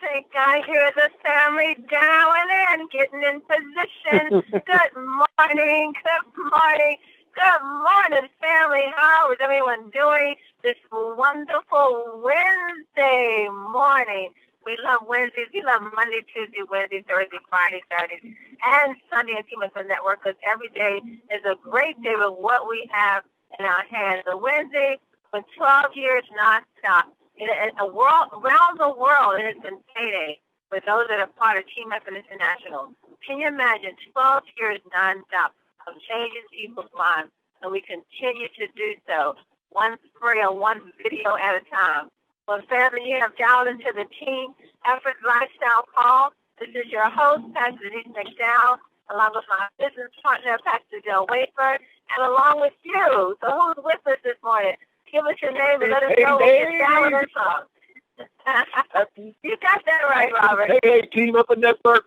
think I hear the family down and getting in position. Good morning, family. How is everyone doing this wonderful Wednesday morning? We love Wednesdays. We love Monday, Tuesday, Wednesday, Thursday, Friday, Saturday, and Sunday at Team Up Network, because every day is a great day with what we have in our hands. A Wednesday for 12 years nonstop. Around the world, and it's been payday for those that are part of Team Up International. Can you imagine 12 years nonstop of changing people's lives? And we continue to do so, one spray or one video at a time. Well, family, you have dialed into the Team Effort Lifestyle Call. This is your host, Pastor Denise McDowell, along with my business partner, Pastor Joe Wafer, and along with you. So who's with us this morning? Give us your name and let us know what you're dialing us from. You got that right, Robert. Hey, Team Up Network.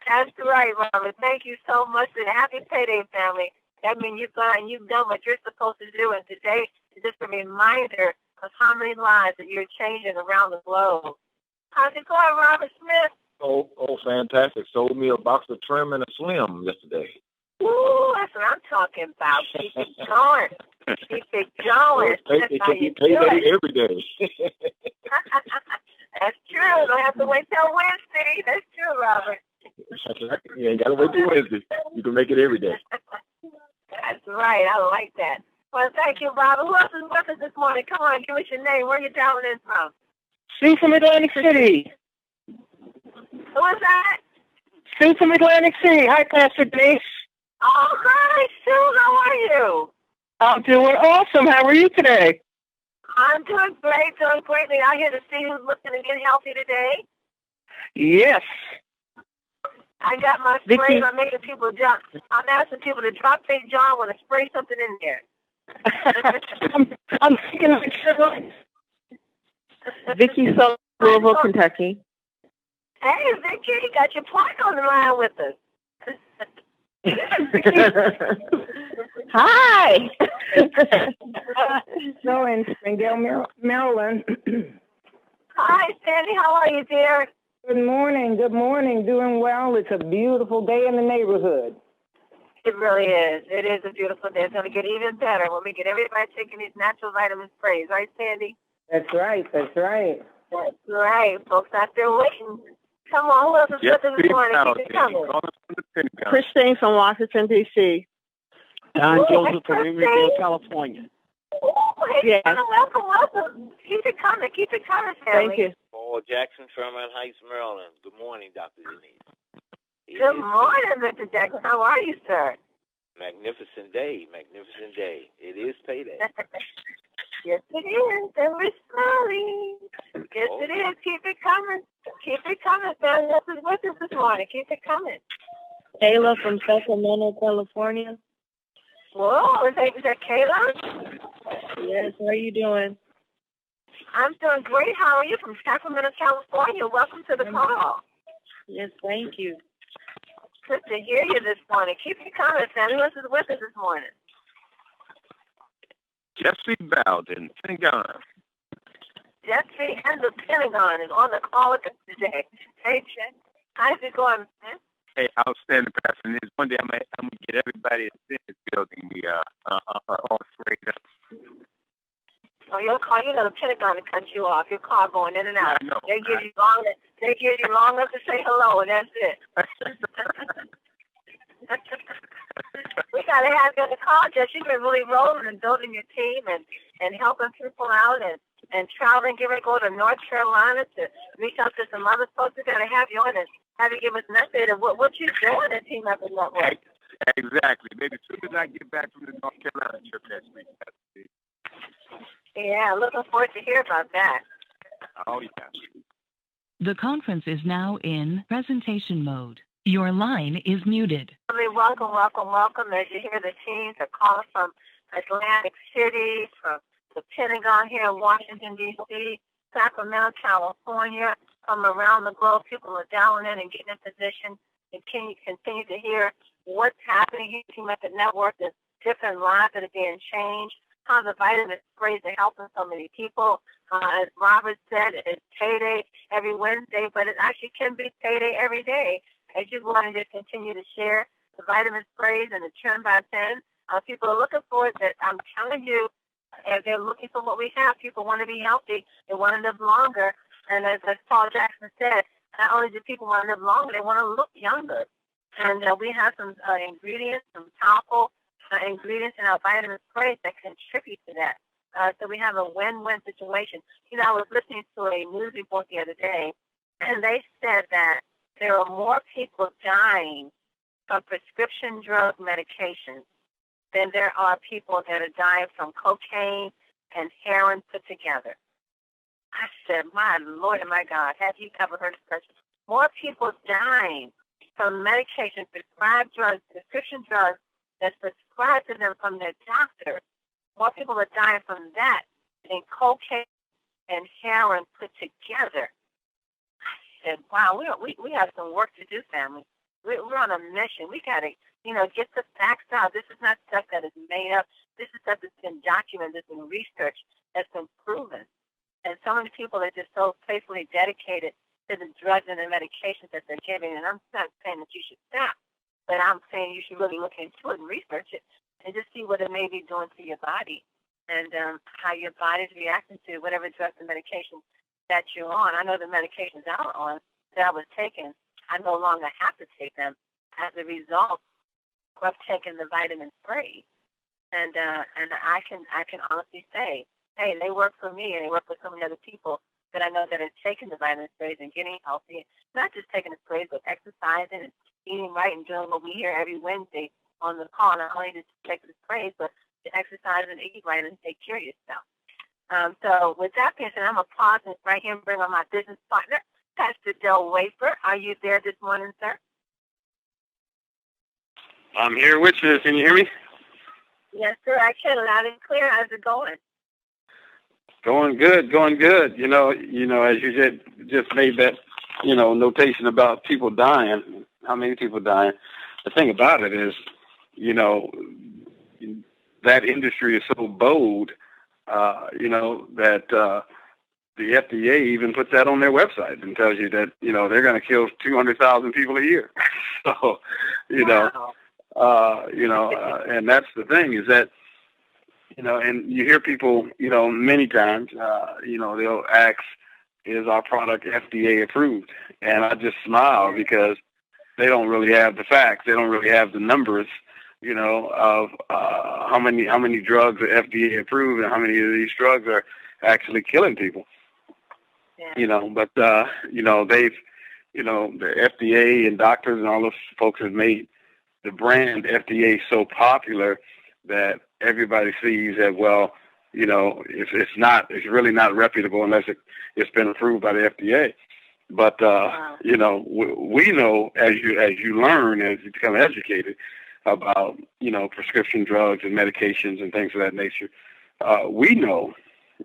That's right, Robert. Thank you so much. And happy payday, family. That means you've done what you're supposed to do. And today is just a reminder of how many lives that you're changing around the globe. How's it going, Robert Smith? Oh, fantastic. Sold me a box of Trim and a Slim yesterday. Ooh, that's what I'm talking about. Keep it going. Keep it going. It can be payday every day. That's true. Don't have to wait till Wednesday. That's true, Robert. You ain't got to wait till Wednesday. You can make it every day. That's right. I like that. Well, thank you, Robert. Who else is with us this morning? Come on, give us your name. Where are you dialing in from? Sue from Atlantic City. Who is that? Sue from Atlantic City. Hi, Pastor Denise. Oh, hi, Sue. How are you? I'm doing awesome. How are you today? I'm doing great, doing greatly. I hear the students looking to get healthy today. Yes. I got my spray. I'm making people jump. I'm asking people to drop their jaw when I spray something in there. I'm thinking of Vicky from Louisville, Kentucky. Hey, Vicky, you got your plaque on the line with us. Hi. So in Springdale, Maryland. Hi, Sandy. How are you, dear? Good morning. Good morning. Doing well. It's a beautiful day in the neighborhood. It really is. It is a beautiful day. It's going to get even better when we get everybody taking these natural vitamin sprays. Right, Sandy? That's right. That's right. That's right. Folks out there waiting. Come on. Who else is with us this morning? Keep it coming. Christine from Washington, D.C. Don Joseph from Riverdale, California. Oh, hey, yeah. Welcome. Keep it coming, family. Thank you. Paul Jackson, Fairmount Heights, Maryland. Good morning, Dr. Denise. Good morning, Mr. Jackson. How are you, sir? Magnificent day. It is payday. Yes, it is. And we're smiling. Yes, it is. Keep it coming. Family. This is with us this morning. Keep it coming. Kayla from Sacramento, California. Whoa, is that Kayla? Yes, how are you doing? I'm doing great. How are you from Sacramento, California? Welcome to the call. Yes, thank you. Good to hear you this morning. Keep it coming, family. Who else is with us this morning? Jesse Bowden, Pentagon. Jesse and the Pentagon is on the call with us today. Hey, Jesse. How's it going, man? Hey, outstanding, Pastor Denise. One day I'm gonna get everybody in this building all sprayed up. Oh, your car, the Pentagon to cut you off. Your car going in and out. I know. They give you long enough to say hello, and that's it. We gotta have you on the call, Jess. You've been really rolling and building your team and helping people out and traveling, go to North Carolina to reach out to some other folks. We gotta have you on and have you give us an update of what you're doing at Team Up Network. Exactly. Maybe as soon as I get back from the North Carolina trip next week. Yeah, looking forward to hear about that. Oh, yeah. The conference is now in presentation mode. Your line is muted. Welcome. As you hear, the teams are calling from Atlantic City, from the Pentagon here in Washington, D.C., Sacramento, California, from around the globe. People are dialing in and getting in position and continue to hear what's happening here at Team Up Network. There's different lives that are being changed how the vitamin sprays are helping so many people. As Robert said, it's payday every Wednesday, but it actually can be payday every day. I just wanted to continue to share the vitamin sprays and the Trim by 10. People are looking for it. That I'm telling you, they're looking for what we have. People want to be healthy. They want to live longer. And as Paul Jackson said, not only do people want to live longer, they want to look younger. And we have some ingredients, some powerful ingredients in our vitamin sprays that contribute to that. So we have a win-win situation. I was listening to a news report the other day, and they said that there are more people dying from prescription drug medications than there are people that are dying from cocaine and heroin put together. I said, my Lord and my God, have you ever heard of such? More people dying from medication, prescribed drugs, prescription drugs that's prescribed to them from their doctor. More people are dying from that than cocaine and heroin put together. I said, wow, we have some work to do, family. We're on a mission. We got to, get the facts out. This is not stuff that is made up. This is stuff that's been documented, that's been researched, that's been proven. And so many people are just so faithfully dedicated to the drugs and the medications that they're giving. And I'm not saying that you should stop, but I'm saying you should really look into it and research it and just see what it may be doing to your body and how your body's reacting to whatever drugs and medications that you're on. I know the medications I was on, that I was taking, I no longer have to take them as a result of taking the vitamin spray. And I can honestly say, hey, they work for me and they work for so many other people that I know that are taking the vitamin sprays and getting healthy. Not just taking the sprays, but exercising and eating right and doing what we hear every Wednesday on the call. Not only to take the sprays, but to exercise and eat right and take care of yourself. So with that being said, I'm going to pause and right here and bring on my business partner, Pastor Del Wafer. Are you there this morning, sir? I'm here with you. Can you hear me? Yes, sir. I can. Loud and clear. How's it going? Going good, going good. As you just made that, notation about people dying, how many people dying. The thing about it is, that industry is so bold, that the FDA even puts that on their website and tells you that, they're going to kill 200,000 people a year. So, Wow. and that's the thing is that, and you hear people, many times, they'll ask, is our product FDA approved? And I just smile because they don't really have the facts. They don't really have the numbers, of how many drugs are FDA approved and how many of these drugs are actually killing people. Yeah. But they've, the FDA and doctors and all those folks have made the brand FDA so popular that everybody sees that, well, it's really not reputable unless it's been approved by the FDA. But Wow. We know as you learn, as you become educated about prescription drugs and medications and things of that nature, we know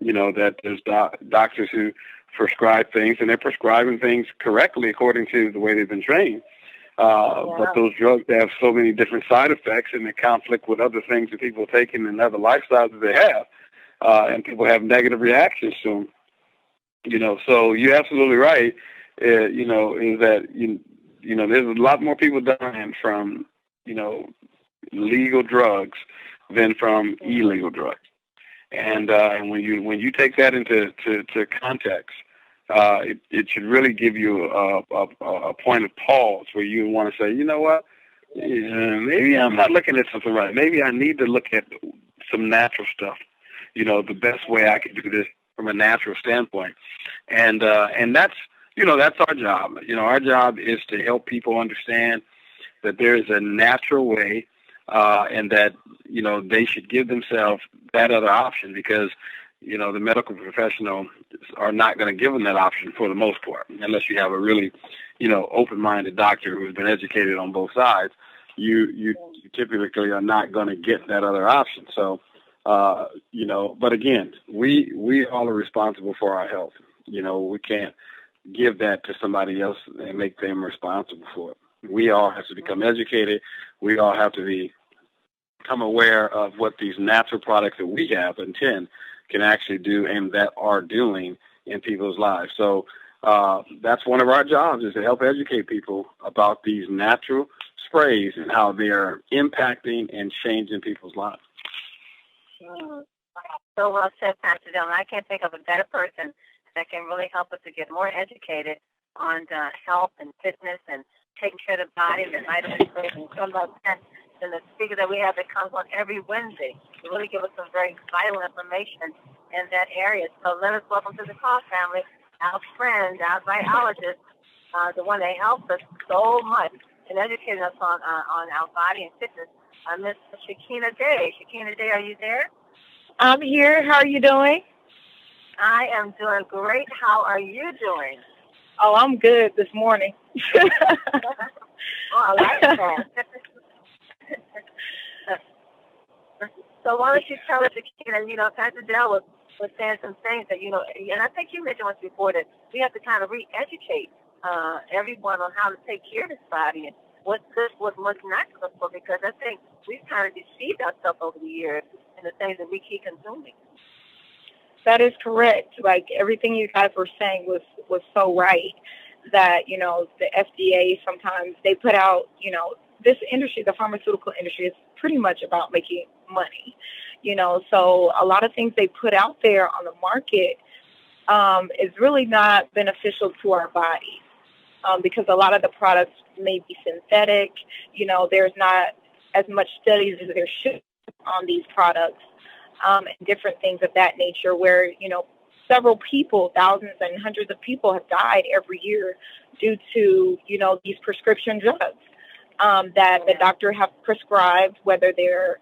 that there's doctors who prescribe things and they're prescribing things correctly according to the way they've been trained. But those drugs have so many different side effects and they conflict with other things that people are taking and other lifestyles that they have. And people have negative reactions to them. So you're absolutely right, is that, there's a lot more people dying from, legal drugs than from illegal drugs. And when you take that into context, it should really give you a point of pause where you want to say, you know what, maybe I'm not looking at something right. Maybe I need to look at some natural stuff. The best way I can do this from a natural standpoint, and that's that's our job. Our job is to help people understand that there is a natural way, and that they should give themselves that other option because the medical professionals are not going to give them that option for the most part, unless you have a really, open-minded doctor who's been educated on both sides. You typically are not going to get that other option. So, but again, we all are responsible for our health. We can't give that to somebody else and make them responsible for it. We all have to become educated. We all have to be become aware of what these natural products that we have and 10 can actually do and that are doing in people's lives. So that's one of our jobs, is to help educate people about these natural sprays and how they're impacting and changing people's lives. So well said, Pastor Dillon. I can't think of a better person that can really help us to get more educated on health and fitness and taking care of the body, the vitamin sprays, and some of that. And the speaker that we have that comes on every Wednesday to really give us some very vital information in that area. So let us welcome to the call, family, our friend, our biologist, the one that helps us so much in educating us on our body and fitness, Miss Shakena Day. Shakena Day, are you there? I'm here. How are you doing? I am doing great. How are you doing? Oh, I'm good this morning. Oh, I like that. So why don't you tell us, Shakena, Pastor Dell was saying some things that, and I think you mentioned once before that we have to kind of re-educate everyone on how to take care of this body and what's good, what's not good for, because I think we've kind of deceived ourselves over the years in the things that we keep consuming. That is correct. Like everything you guys were saying was so right, that, the FDA sometimes they put out, this industry, the pharmaceutical industry, is pretty much about making money, so a lot of things they put out there on the market is really not beneficial to our bodies, because a lot of the products may be synthetic. There's not as much studies as there should on these products, and different things of that nature, where, several people, thousands and hundreds of people have died every year due to, these prescription drugs that the doctor have prescribed, whether they're,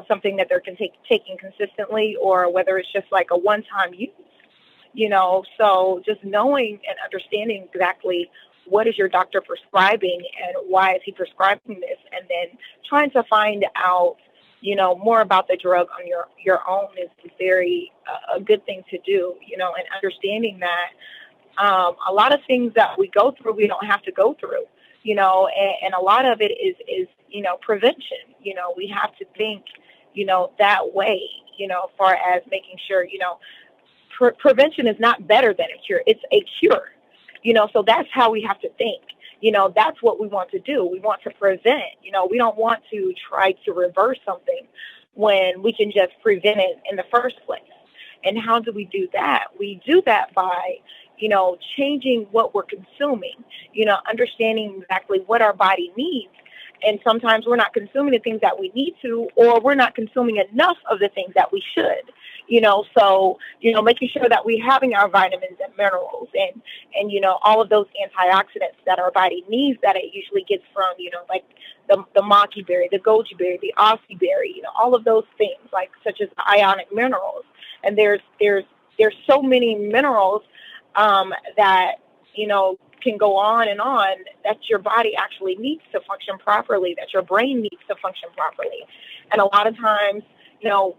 something that they're taking consistently or whether it's just like a one-time use, so just knowing and understanding exactly what is your doctor prescribing and why is he prescribing this, and then trying to find out, more about the drug on your own is very a good thing to do, and understanding that a lot of things that we go through, we don't have to go through, and a lot of it is prevention. We have to think, that way, far as making sure, prevention is not better than a cure. It's a cure, so that's how we have to think. That's what we want to do. We want to prevent, we don't want to try to reverse something when we can just prevent it in the first place. And how do we do that? We do that by, changing what we're consuming, understanding exactly what our body needs. And sometimes we're not consuming the things that we need to, or we're not consuming enough of the things that we should, so, making sure that we're having our vitamins and minerals and, all of those antioxidants that our body needs, that it usually gets from, like the maki berry, the goji berry, the Aussie berry, all of those things, like such as ionic minerals. And there's so many minerals that, can go on and on, that your body actually needs to function properly, that your brain needs to function properly. And a lot of times,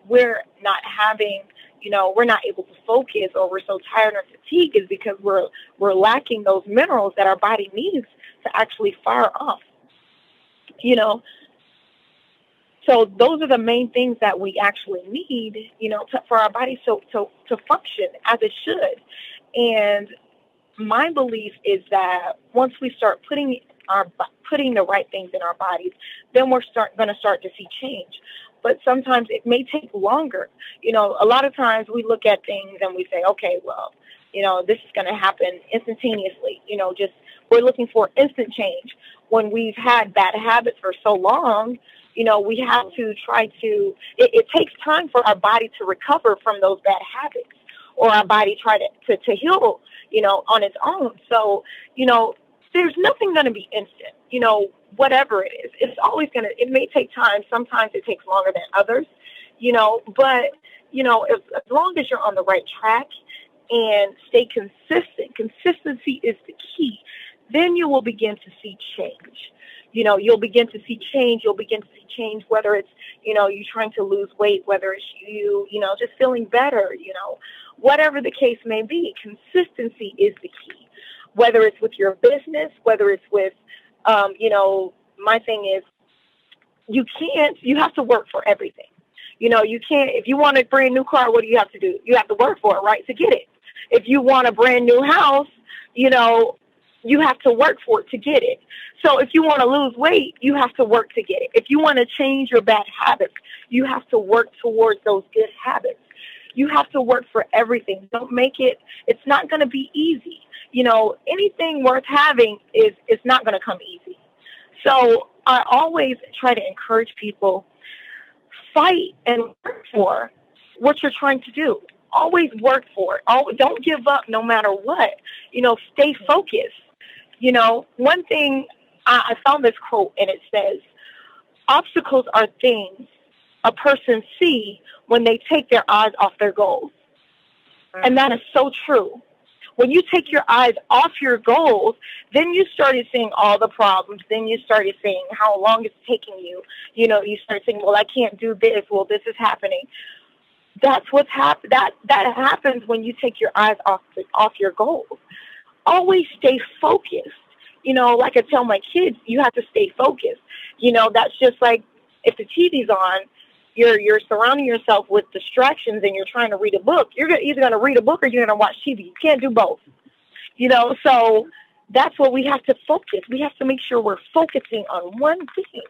we're not having, we're not able to focus, or we're so tired or fatigued, is because we're lacking those minerals that our body needs to actually fire off, So those are the main things that we actually need, for our body to function as it should. And my belief is that once we start putting the right things in our bodies, then we're going to start to see change. But sometimes it may take longer. A lot of times we look at things and we say, okay, well, this is going to happen instantaneously. Just we're looking for instant change. When we've had bad habits for so long, we have to try to, it takes time for our body to recover from those bad habits, or our body try to heal, on its own. So, there's nothing going to be instant, whatever it is. It's always it may take time. Sometimes it takes longer than others, but, as long as you're on the right track and stay consistent, consistency is the key, then you will begin to see change. You'll begin to see change. You'll begin to see change, whether it's, you trying to lose weight, whether it's you, just feeling better, whatever the case may be. Consistency is the key, whether it's with your business, whether it's with, my thing is you have to work for everything. You can't, if you want a brand new car, what do you have to do? You have to work for it, right, to get it. If you want a brand new house, you have to work for it to get it. So if you want to lose weight, you have to work to get it. If you want to change your bad habits, you have to work towards those good habits. You have to work for everything. Don't make it, it's not going to be easy. Anything worth having is not going to come easy. So I always try to encourage people, fight and work for what you're trying to do. Always work for it. Don't give up no matter what. Stay focused. One thing, I found this quote, and it says, obstacles are things a person see when they take their eyes off their goals. And that is so true. When you take your eyes off your goals, then you started seeing all the problems. Then you started seeing how long it's taking you. You start saying, well, I can't do this. Well, this is happening. That's what's happened. That happens when you take your eyes off your goals. Always stay focused. Like I tell my kids, you have to stay focused. That's just like if the TV's on, you're surrounding yourself with distractions and you're trying to read a book. You're either going to read a book or you're going to watch TV. You can't do both. So that's what we have to focus. We have to make sure we're focusing on one thing.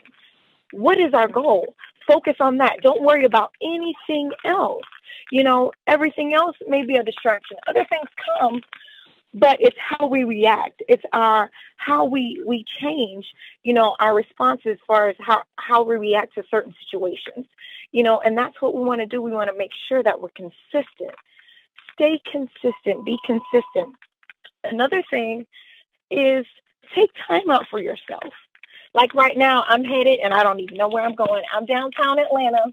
What is our goal? Focus on that. Don't worry about anything else. Everything else may be a distraction. Other things come, but it's how we react. It's how we change, our response as far as how we react to certain situations, and that's what we want to do. We want to make sure that we're consistent. Stay consistent. Be consistent. Another thing is take time out for yourself. Like right now, I'm headed, and I don't even know where I'm going. I'm downtown Atlanta,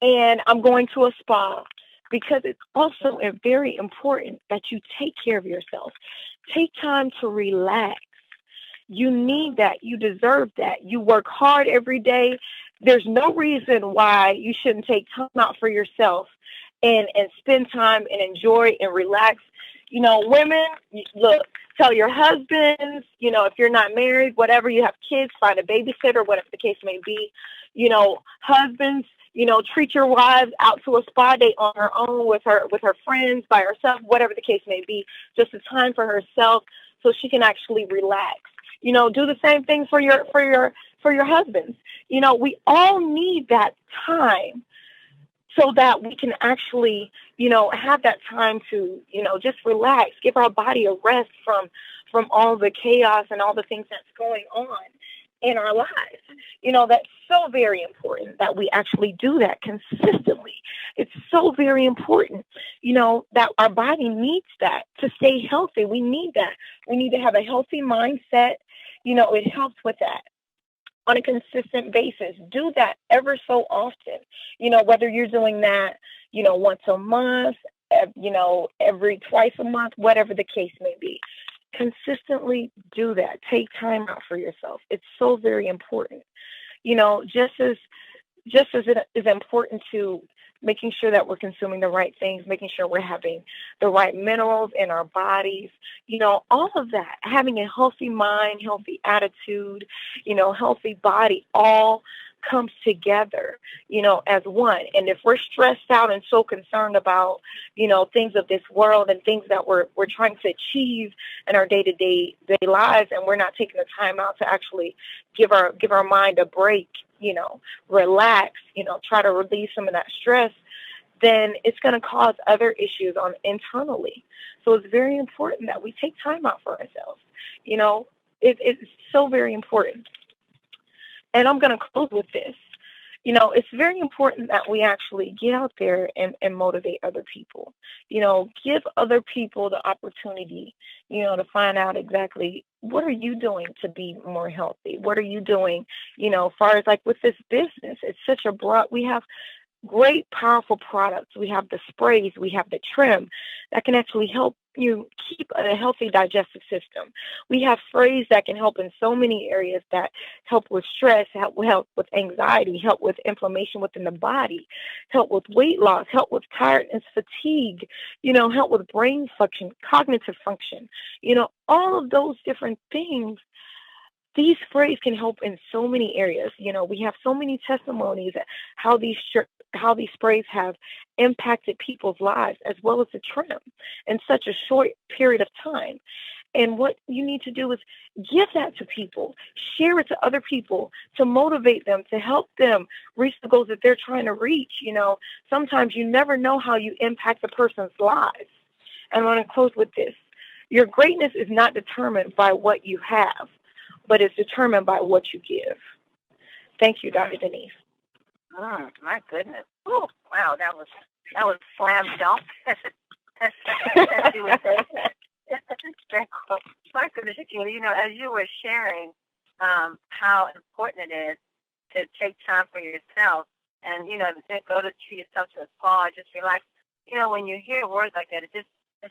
and I'm going to a spa because it's also very important that you take care of yourself. Take time to relax. You need that. You deserve that. You work hard every day. There's no reason why you shouldn't take time out for yourself and spend time and enjoy and relax. Women, look, tell your husbands, if you're not married, whatever, you have kids, find a babysitter, whatever the case may be. Husbands, treat your wives out to a spa date on her own with her friends, by herself, whatever the case may be, just a time for herself so she can actually relax. Do the same thing for your husbands. We all need that time so that we can actually, have that time to, just relax, give our body a rest from all the chaos and all the things that's going on in our lives. That's so very important that we actually do that consistently. It's so very important, that our body needs that to stay healthy. We need that. We need to have a healthy mindset. It helps with that on a consistent basis. Do that ever so often, whether you're doing that, once a month, every twice a month, whatever the case may be. Consistently do that. Take time out for yourself. It's so very important. Just as it is important to making sure that we're consuming the right things, making sure we're having the right minerals in our bodies, all of that, having a healthy mind, healthy attitude, healthy body, all comes together, as one. And if we're stressed out and so concerned about, things of this world and things that we're trying to achieve in our day-to-day lives, and we're not taking the time out to actually give our mind a break, relax, try to release some of that stress, then it's going to cause other issues internally. So it's very important that we take time out for ourselves. It's so very important. And I'm going to close with this. It's very important that we actually get out there and motivate other people. Give other people the opportunity, to find out exactly what are you doing to be more healthy? What are you doing, as far as like with this business? It's such a broad, we have great, powerful products. We have the sprays, we have the trim that can actually help you keep a healthy digestive system. We have sprays that can help in so many areas that help with stress, help with anxiety, help with inflammation within the body, help with weight loss, help with tiredness, fatigue, help with brain function, cognitive function, all of those different things these sprays can help in so many areas. You know, we have so many testimonies at how these sprays have impacted people's lives, as well as the trim, in such a short period of time. And what you need to do is give that to people, share it to other people, to motivate them, to help them reach the goals that they're trying to reach. You know, sometimes you never know how you impact a person's lives. And I want to close with this. Your greatness is not determined by what you have, but it's determined by what you give. Thank you, Dr. Denise. My goodness. Oh, wow, that was slam dunk. As you would say. My goodness, Shakena, you know, as you were sharing how important it is to take time for yourself and, you know, to go to treat yourself to a spa, just relax. You know, when you hear words like that, it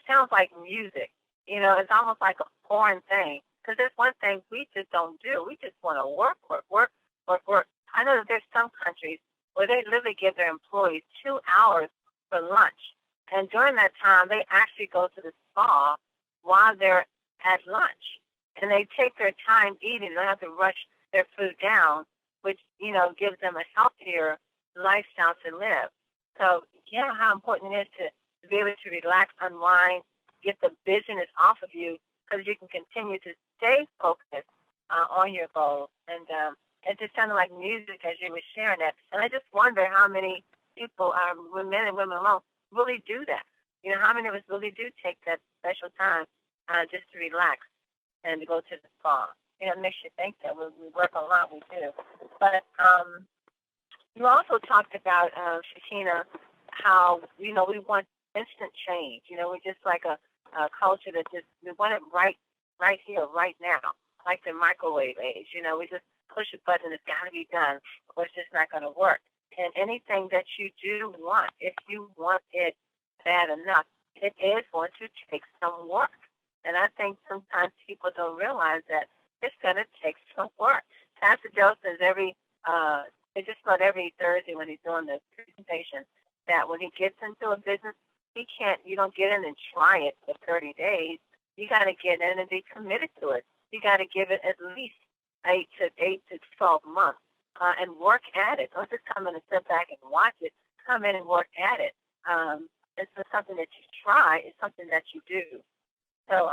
sounds like music. You know, it's almost like a foreign thing. Because there's one thing we just don't do. We just want to work. I know that there's some countries where they literally give their employees 2 hours for lunch. And during that time, they actually go to the spa while they're at lunch. And they take their time eating. They don't have to rush their food down, which, you know, gives them a healthier lifestyle to live. So, yeah, how important it is to be able to relax, unwind, get the busyness off of you, because you can continue to stay focused on your goals. And it just sounded like music as you were sharing that. And I just wonder how many people, men and women alone, really do that. You know, how many of us really do take that special time just to relax and to go to the spa? You know, it makes you think that we work a lot, we do. But you also talked about, Shakena, how, you know, we want instant change. You know, we're just like a culture that we want it right here, right now, like the microwave age. You know, we just push a button, it's got to be done, or it's just not going to work. And anything that you do want, if you want it bad enough, it is going to take some work. And I think sometimes people don't realize that it's going to take some work. Pastor Joe says it's just about every Thursday when he's doing the presentation, that when he gets into a business, you don't get in and try it for 30 days. You got to get in and be committed to it. You got to give it at least 8 to 12 months and work at it. Don't just come in and sit back and watch it. Come in and work at it. It's not something that you try. It's something that you do. So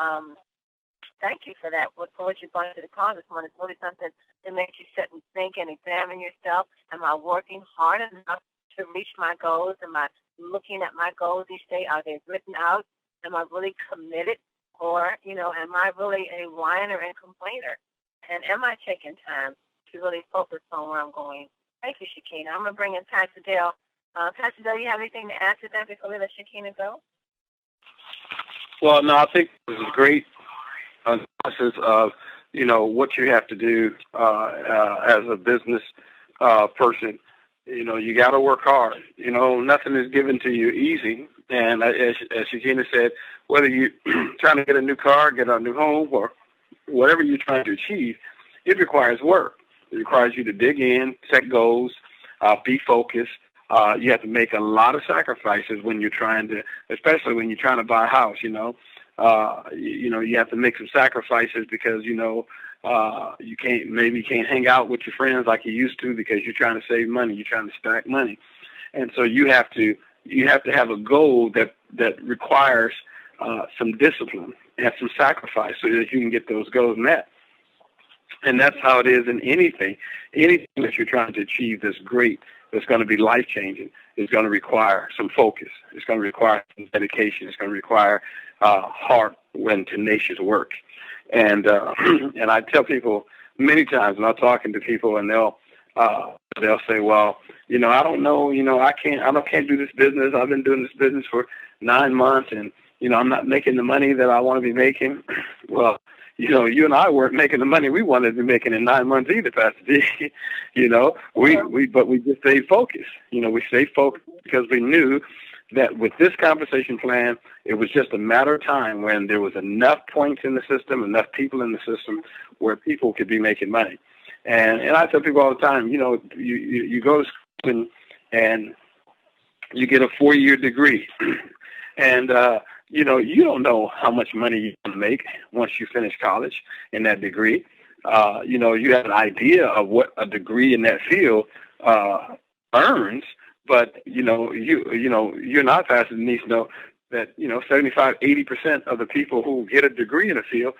thank you for that, for what you brought to the call this morning. It's really something that makes you sit and think and examine yourself. Am I working hard enough to reach my goals? Am I looking at my goals each day? Are they written out? Am I really committed? Or, you know, am I really a whiner and complainer? And am I taking time to really focus on where I'm going? Thank you, Shakena. I'm going to bring in Pastor Dale. Pastor Dale, you have anything to add to that before we let Shakena go? Well, no, I think this is great analysis of, you know, what you have to do as a business person. You know, you got to work hard. You know, nothing is given to you easy. And as Shakena said, whether you're trying to get a new car, get a new home, or whatever you're trying to achieve, it requires work. It requires you to dig in, set goals, be focused. You have to make a lot of sacrifices when you're trying to, especially when you're trying to buy a house, you know. You have to make some sacrifices because, you know, you can't hang out with your friends like you used to because you're trying to save money, you're trying to stack money. And so you have to have a goal that requires some discipline and some sacrifice so that you can get those goals met. And that's how it is in anything that you're trying to achieve that's great, that's going to be life-changing. It's going to require some focus. It's going to require some dedication. It's going to require hard and tenacious work. And and I tell people many times when I'm talking to people, and they'll say, well, you know, I don't know, you know, I can't do this business. I've been doing this business for 9 months, and you know, I'm not making the money that I want to be making. Well, you know, you and I weren't making the money we wanted to be making in 9 months either, Pastor D. You know, but we just stayed focused. You know, we stayed focused because we knew that with this compensation plan, it was just a matter of time when there was enough points in the system, enough people in the system where people could be making money. And I tell people all the time, you know, you go to school and you get a 4-year degree. And, you know, you don't know how much money you can make once you finish college in that degree. you have an idea of what a degree in that field earns, but you're not fast and needs to know that 75-80% of the people who get a degree in a field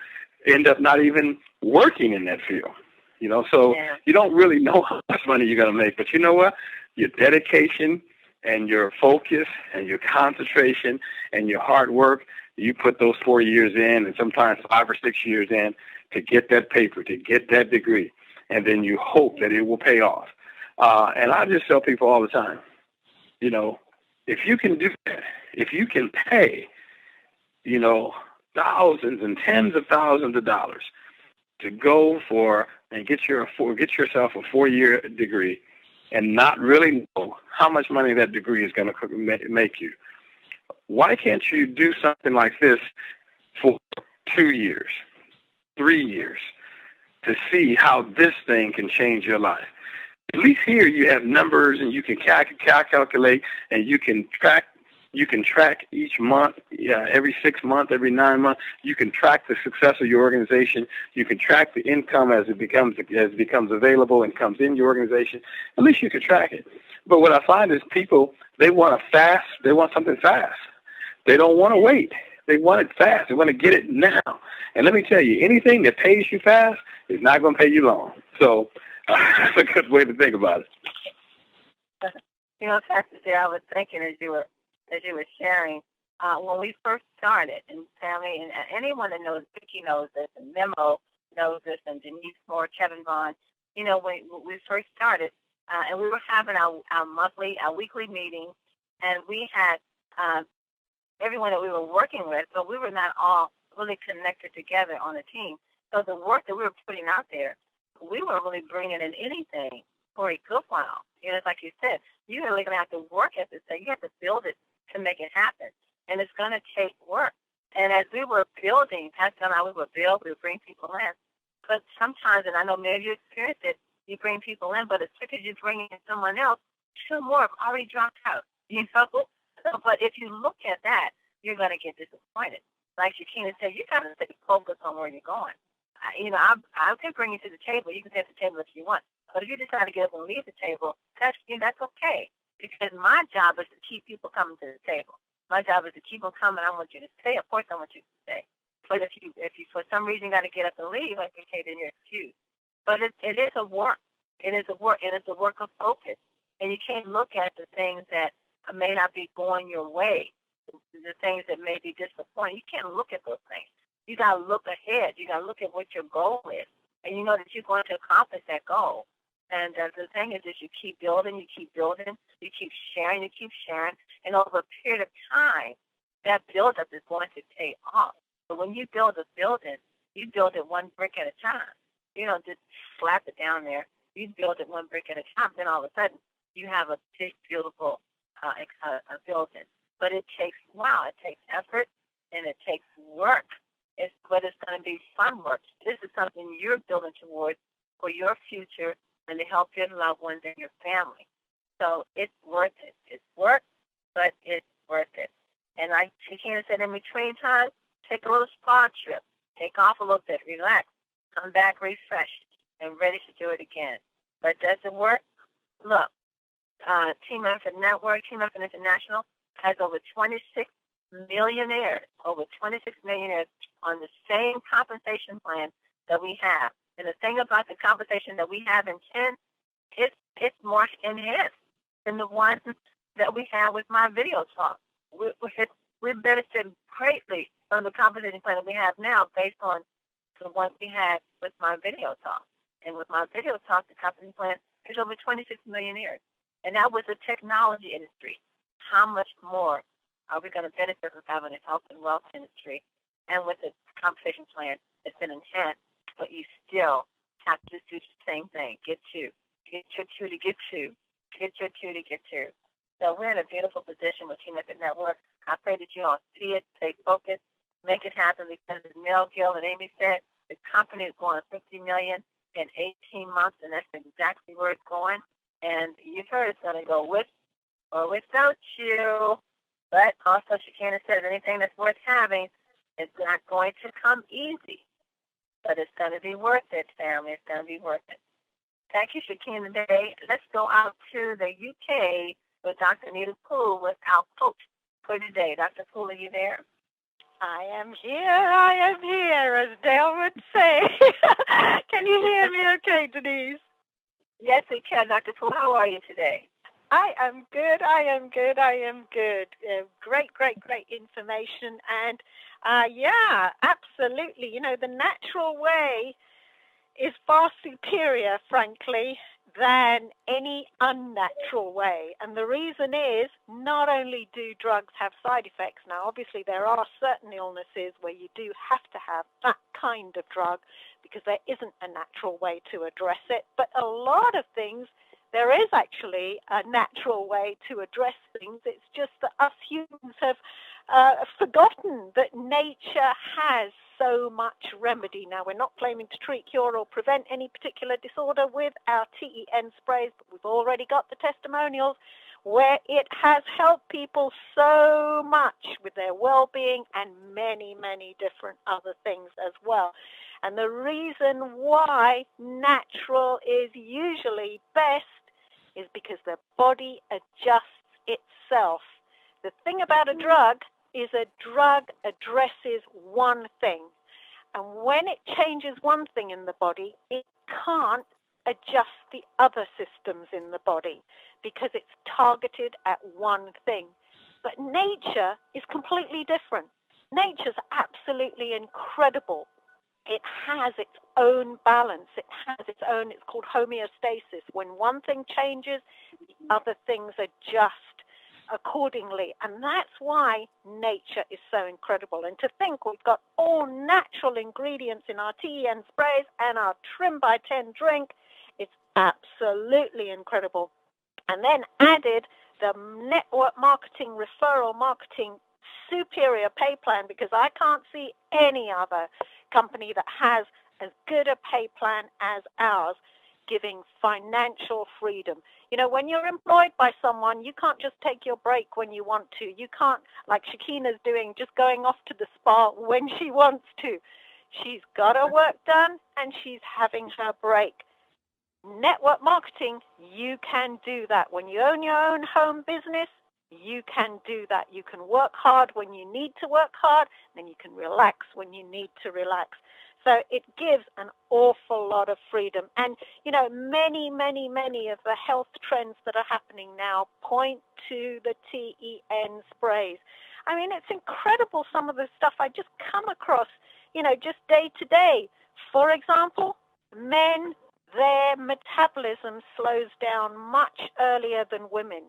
end up not even working in that field. So you don't really know how much money you're going to make, but you know what? Your dedication and your focus and your concentration and your hard work, you put those 4 years in, and sometimes 5 or 6 years in, to get that paper, to get that degree, and then you hope that it will pay off. And I just tell people all the time, if you can do that, if you can pay, thousands and tens of thousands of dollars to go for and get yourself a 4-year degree and not really know how much money that degree is going to make you, why can't you do something like this for 2 years, 3 years, to see how this thing can change your life? At least here you have numbers, and you can calculate, and you can track. You can track each month, every 6 months, every 9 months. You can track the success of your organization. You can track the income as it becomes available and comes in your organization. At least you can track it. But what I find is people, they want something fast. They don't want to wait. They want it fast. They want to get it now. And let me tell you, anything that pays you fast is not going to pay you long. So that's a good way to think about it. Pastor Jay, I was thinking as you were sharing, when we first started, and family, and anyone that knows, Vicky knows this, and Memo knows this, and Denise Moore, Kevin Vaughn, when we first started, and we were having our weekly meetings, and we had everyone that we were working with, but we were not all really connected together on a team. So the work that we were putting out there, we weren't really bringing in anything for a good while. It's like you said, you're really going to have to work at this thing. You have to build it to make it happen. And it's going to take work. And as we were building, Pastor and I, we would bring people in. But sometimes, and I know maybe you experienced it, you bring people in, but as quick as you bring in someone else, 2 more have already dropped out. But if you look at that, you're going to get disappointed. Like Shakena said, you got to stay focused on where you're going. I can bring you to the table. You can stay at the table if you want. But if you decide to get up and leave the table, that's okay. Because my job is to keep people coming to the table. My job is to keep them coming. I want you to stay. Of course, I want you to stay. But if you for some reason got to get up and leave, like okay, then you're excused. But it is a work. It is a work, and it's a work of focus. And you can't look at the things that may not be going your way, the things that may be disappointing. You can't look at those things. You got to look ahead. You got to look at what your goal is, and you know that you're going to accomplish that goal. And the thing is you keep building, you keep sharing, and over a period of time, that buildup is going to pay off. But when you build a building, you build it one brick at a time. You don't just slap it down there. You build it one brick at a time. Then all of a sudden, you have a big, beautiful building. But it takes effort, and it takes work. But it's going to be fun work. This is something you're building towards for your future and to help your loved ones and your family. So it's worth it. It's work, but it's worth it. And like Shakena said, in between time, take a little spa trip. Take off a little bit, relax, come back refreshed and ready to do it again. But does it work? Look, Team Effort Network, Team Effort International has over 26 millionaires on the same compensation plan that we have. And the thing about the compensation that we have in 10, it's more enhanced than the one that we have with my video talk. We benefited greatly from the compensation plan that we have now based on the one we had with my video talk. And with my video talk, the company plan is over 26 millionaires. And that was the technology industry. How much more are we going to benefit from having a health and wealth industry? And with the compensation plan, it's been enhanced, but you still have to do the same thing. Get your two to get two. Get your two to get two. So we're in a beautiful position with Team Effort Network. I pray that you all see it, stay focused, make it happen, because as Mel Gill and Amy said, the company is going to $50 million in 18 months, and that's exactly where it's going. And you've heard it's going to go with or without you. But also, Shakena said, anything that's worth having is not going to come easy. But it's going to be worth it, family. It's going to be worth it. Thank you, Shakena. Today, let's go out to the UK with Dr. Anita Poole with our coach for today. Dr. Poole, are you there? I am here, as Dale would say. Can you hear me okay, Denise? Yes, we can, Dr. Poole. How are you today? I am good. Great information. And yeah, absolutely. You know, the natural way is far superior, frankly, than any unnatural way. And the reason is, not only do drugs have side effects, now obviously there are certain illnesses where you do have to have that kind of drug because there isn't a natural way to address it, but a lot of things, there is actually a natural way to address things. It's just that us humans have forgotten that nature has so much remedy. Now, we're not claiming to treat, cure, or prevent any particular disorder with our TEN sprays, but we've already got the testimonials where it has helped people so much with their well-being and many, many different other things as well. And the reason why natural is usually best is because the body adjusts itself. The thing about a drug is a drug addresses one thing. And when it changes one thing in the body, it can't adjust the other systems in the body because it's targeted at one thing. But nature is completely different. Nature's absolutely incredible. It has its own balance. It has its own, it's called homeostasis. When one thing changes, the other things adjust accordingly. And that's why nature is so incredible. And to think we've got all natural ingredients in our TEN sprays and our Trim by 10 drink, it's absolutely incredible. And then added the network marketing, referral marketing, superior pay plan, because I can't see any other company that has as good a pay plan as ours, giving financial freedom. You know, when you're employed by someone, you can't just take your break when you want to. You can't, like Shakena's doing, just going off to the spa when she wants to. She's got her work done and she's having her break. Network marketing, you can do that. When you own your own home business, you can do that. You can work hard when you need to work hard, then you can relax when you need to relax. So it gives an awful lot of freedom. And, you know, many of the health trends that are happening now point to the TEN sprays. I mean, it's incredible some of the stuff I just come across, you know, just day to day. For example, men, their metabolism slows down much earlier than women,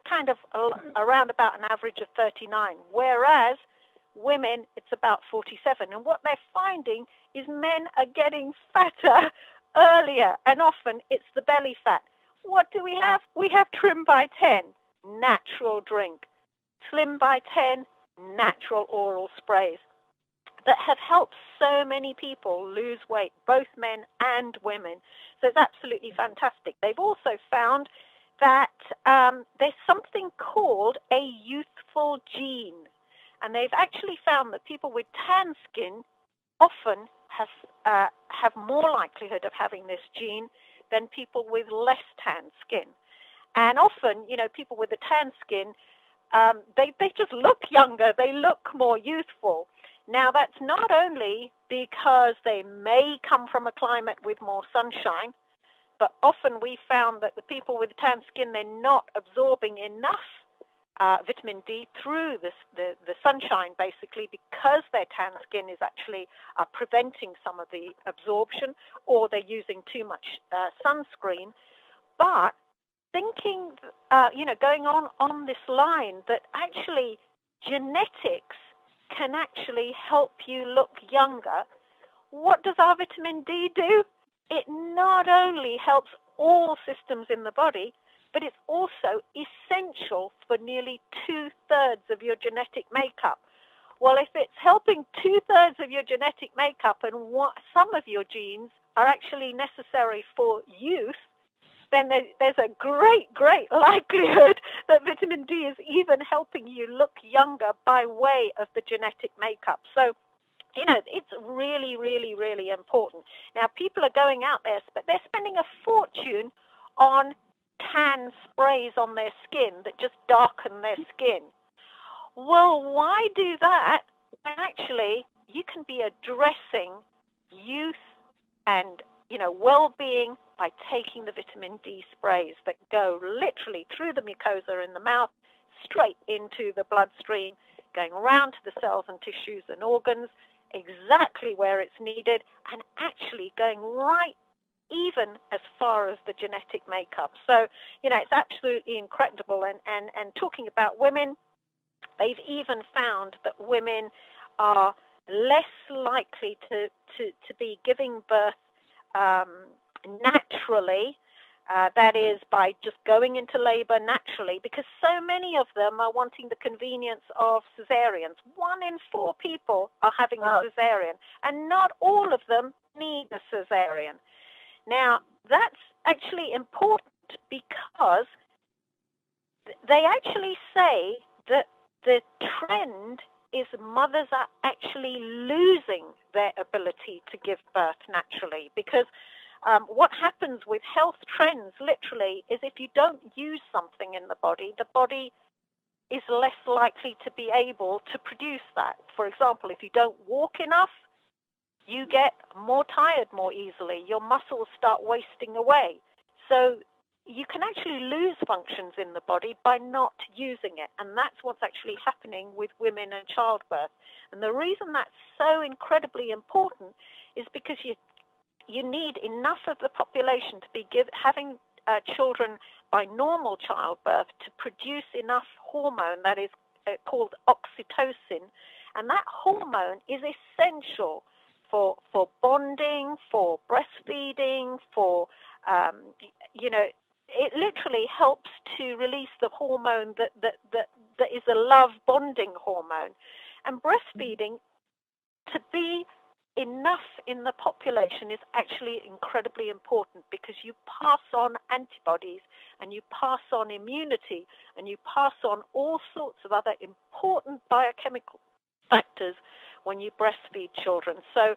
kind of around about an average of 39, whereas women, it's about 47. And what they're finding is men are getting fatter earlier, and often it's the belly fat. What do we have? We have Trim by 10, natural drink. Slim by 10, natural oral sprays that have helped so many people lose weight, both men and women. So it's absolutely fantastic. They've also found that there's something called a youthful gene. And they've actually found that people with tan skin often have more likelihood of having this gene than people with less tan skin. And often, you know, people with the tan skin, they just look younger, they look more youthful. Now, that's not only because they may come from a climate with more sunshine, but often we found that the people with tan skin, they're not absorbing enough vitamin D through the sunshine, basically, because their tan skin is actually preventing some of the absorption, or they're using too much sunscreen. But thinking, you know, going on this line that actually genetics can actually help you look younger, what does our vitamin D do? It not only helps all systems in the body, but it's also essential for nearly 2/3 of your genetic makeup. Well, if it's helping 2/3 of your genetic makeup and some of your genes are actually necessary for youth, then there's a great likelihood that vitamin D is even helping you look younger by way of the genetic makeup. So It's really, really, really important. Now, people are going out there, but they're spending a fortune on tan sprays on their skin that just darken their skin. Well, why do that when actually you can be addressing youth and, well-being by taking the vitamin D sprays that go literally through the mucosa in the mouth, straight into the bloodstream, going around to the cells and tissues and organs, exactly where it's needed, and actually going right even as far as the genetic makeup. So, it's absolutely incredible. And talking about women, they've even found that women are less likely to be giving birth naturally, that is by just going into labor naturally, because so many of them are wanting the convenience of cesareans. 1 in 4 people are having a cesarean, and not all of them need a cesarean. Now, that's actually important because they actually say that the trend is mothers are actually losing their ability to give birth naturally, because what happens with health trends literally is if you don't use something in the body is less likely to be able to produce that. For example, if you don't walk enough, you get more tired more easily. Your muscles start wasting away. So you can actually lose functions in the body by not using it. And that's what's actually happening with women and childbirth. And the reason that's so incredibly important is because you need enough of the population to be having children by normal childbirth to produce enough hormone that is called oxytocin. And that hormone is essential for bonding, for breastfeeding, for, it literally helps to release the hormone that is a love bonding hormone. And breastfeeding, to be enough in the population, is actually incredibly important, because you pass on antibodies and you pass on immunity and you pass on all sorts of other important biochemical factors when you breastfeed children. So,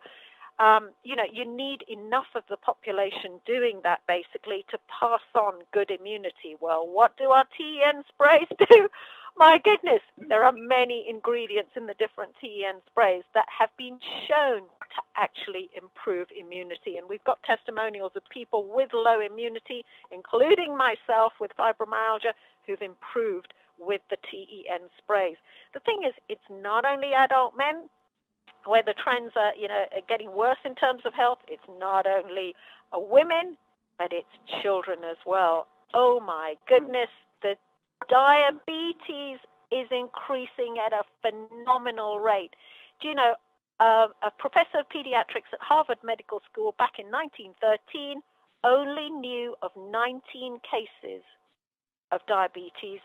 you need enough of the population doing that basically to pass on good immunity. Well, what do our TEN sprays do? My goodness, there are many ingredients in the different TEN sprays that have been shown to actually improve immunity. And we've got testimonials of people with low immunity, including myself with fibromyalgia, who've improved with the TEN sprays. The thing is, it's not only adult men where the trends are, are getting worse in terms of health. It's not only women, but it's children as well. Oh my goodness, the diabetes is increasing at a phenomenal rate. Do you know, a professor of pediatrics at Harvard Medical School back in 1913 only knew of 19 cases of diabetes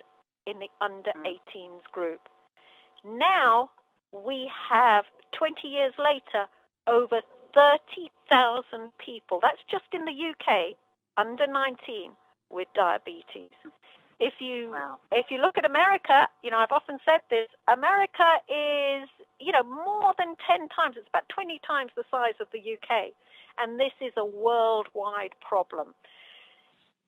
in the under 18s group. Now we have, 20 years later, over 30,000 people. That's just in the UK, under 19 with diabetes. If you look at America, I've often said this, America is, more than 10 times, it's about 20 times the size of the UK. And this is a worldwide problem.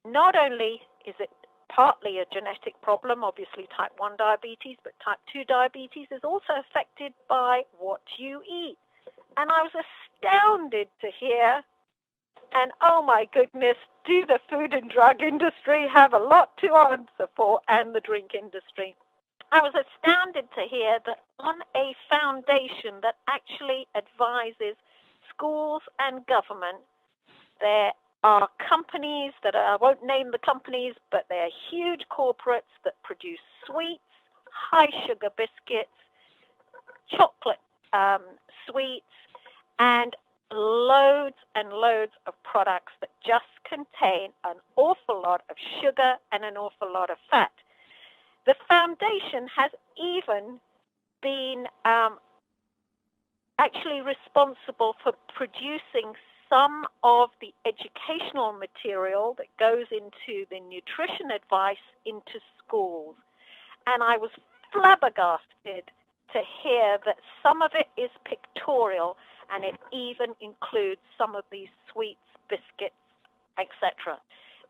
Not only is it partly a genetic problem, obviously type 1 diabetes, but type 2 diabetes is also affected by what you eat. And I was astounded to hear, and oh my goodness, do the food and drug industry have a lot to answer for, and the drink industry. I was astounded to hear that on a foundation that actually advises schools and government, there are companies that I won't name the companies, but they're huge corporates that produce sweets, high sugar biscuits, chocolate sweets, and loads and loads of products that just contain an awful lot of sugar and an awful lot of fat. The foundation has even been actually responsible for producing some of the educational material that goes into the nutrition advice into schools. And I was flabbergasted to hear that some of it is pictorial, and it even includes some of these sweets, biscuits, etc.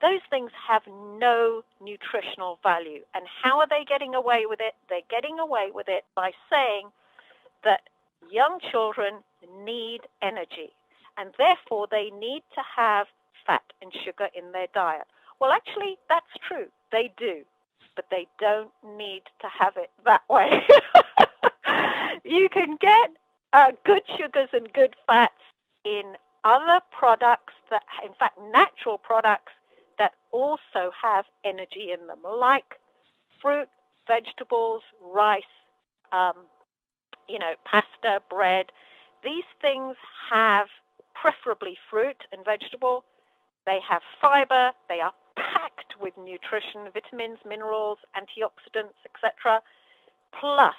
Those things have no nutritional value. And how are they getting away with it? They're getting away with it by saying that young children need energy, and therefore they need to have fat and sugar in their diet. Well, actually, that's true. They do, but they don't need to have it that way. You can get good sugars and good fats in other products that, in fact, natural products that also have energy in them, like fruit, vegetables, rice, pasta, bread. These things have preferably fruit and vegetable. They have fiber. They are packed with nutrition, vitamins, minerals, antioxidants, etc. Plus,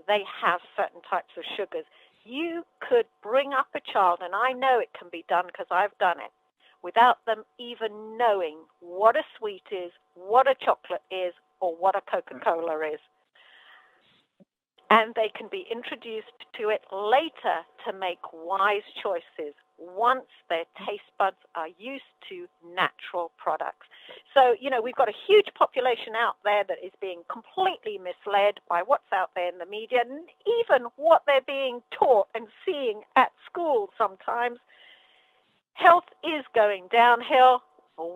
they have certain types of sugars. You could bring up a child, and I know it can be done because I've done it, without them even knowing what a sweet is, what a chocolate is, or what a Coca-Cola is. And they can be introduced to it later to make wise choices once their taste buds are used to natural products. So, we've got a huge population out there that is being completely misled by what's out there in the media, and even what they're being taught and seeing at school sometimes. Health is going downhill.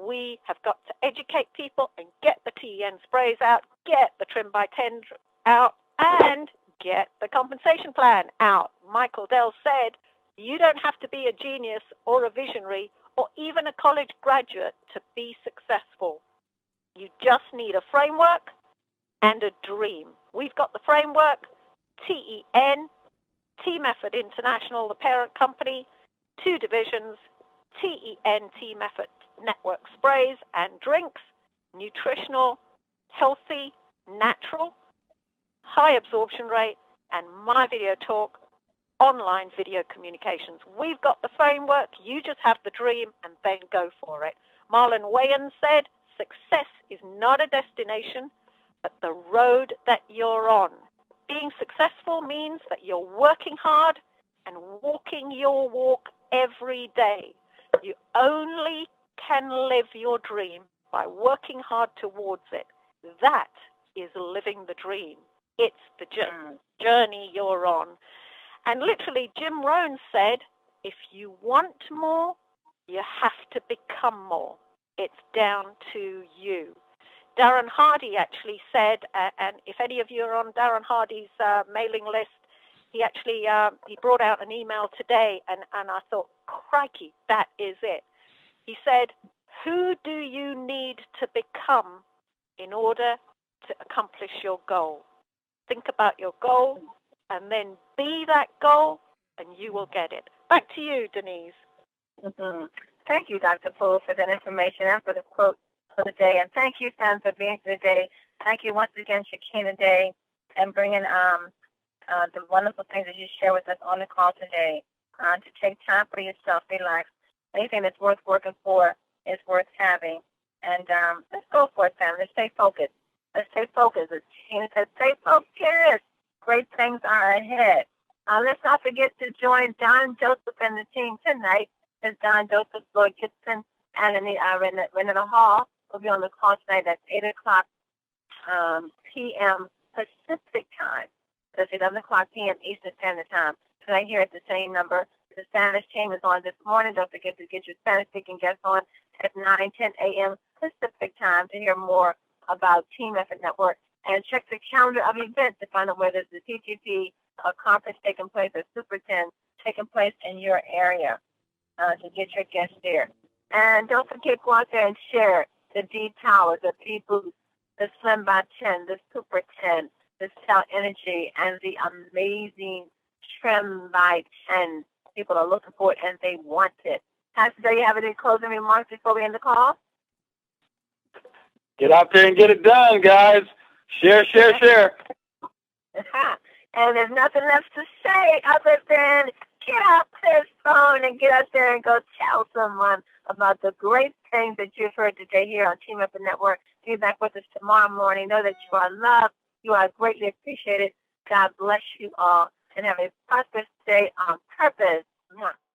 We have got to educate people and get the TN sprays out, get the Trim by 10 out, and get the compensation plan out. Michael Dell said, you don't have to be a genius or a visionary or even a college graduate to be successful. You just need a framework and a dream. We've got the framework, TEN, T Method International, the parent company, 2 divisions, TEN, T Method Network sprays and drinks, nutritional, healthy, natural, high absorption rate, and My Video Talk, online video communications. We've got the framework. You just have the dream and then go for it. Marlon Wayans said, success is not a destination, but the road that you're on. Being successful means that you're working hard and walking your walk every day. You only can live your dream by working hard towards it. That is living the dream. It's the journey you're on. And literally, Jim Rohn said, if you want more, you have to become more. It's down to you. Darren Hardy actually said, and if any of you are on Darren Hardy's mailing list, he actually he brought out an email today, and I thought, crikey, that is it. He said, who do you need to become in order to accomplish your goal? Think about your goal, and then be that goal, and you will get it. Back to you, Denise. Mm-hmm. Thank you, Dr. Poole, for that information and for the quote for the day. And thank you, Sam, for being here today. Thank you once again, Shakena Day, and bringing the wonderful things that you share with us on the call today. To take time for yourself, relax. Anything that's worth working for is worth having. And let's go for it, Sam. Let's stay focused. Let's stay focused. As Shakena said, stay focused. Great things are ahead. Let's not forget to join Don Joseph and the team tonight. As Don Joseph, Lloyd Gibson, and Renata Hall will be on the call tonight at 8 o'clock p.m. Pacific time. That's 11 o'clock p.m. Eastern Standard Time. Tonight here at the same number. The Spanish team is on this morning. Don't forget to get your Spanish-speaking guests on at 9, 10 a.m. Pacific time to hear more about Team Effort Network. And check the calendar of events to find out where there's a TTP conference taking place or Super 10 taking place in your area to get your guests there. And don't forget, go out there and share the D Towers, the D Boost, the Slim by 10, the Super 10, the Cell Energy, and the amazing Trim by 10. People are looking for it and they want it. Pastor, do you have any closing remarks before we end the call? Get out there and get it done, guys. Share. And there's nothing left to say other than get out this phone and get out there and go tell someone about the great things that you've heard today here on Team Effort Network. Be back with us tomorrow morning. Know that you are loved. You are greatly appreciated. God bless you all and have a prosperous day on purpose. Mwah.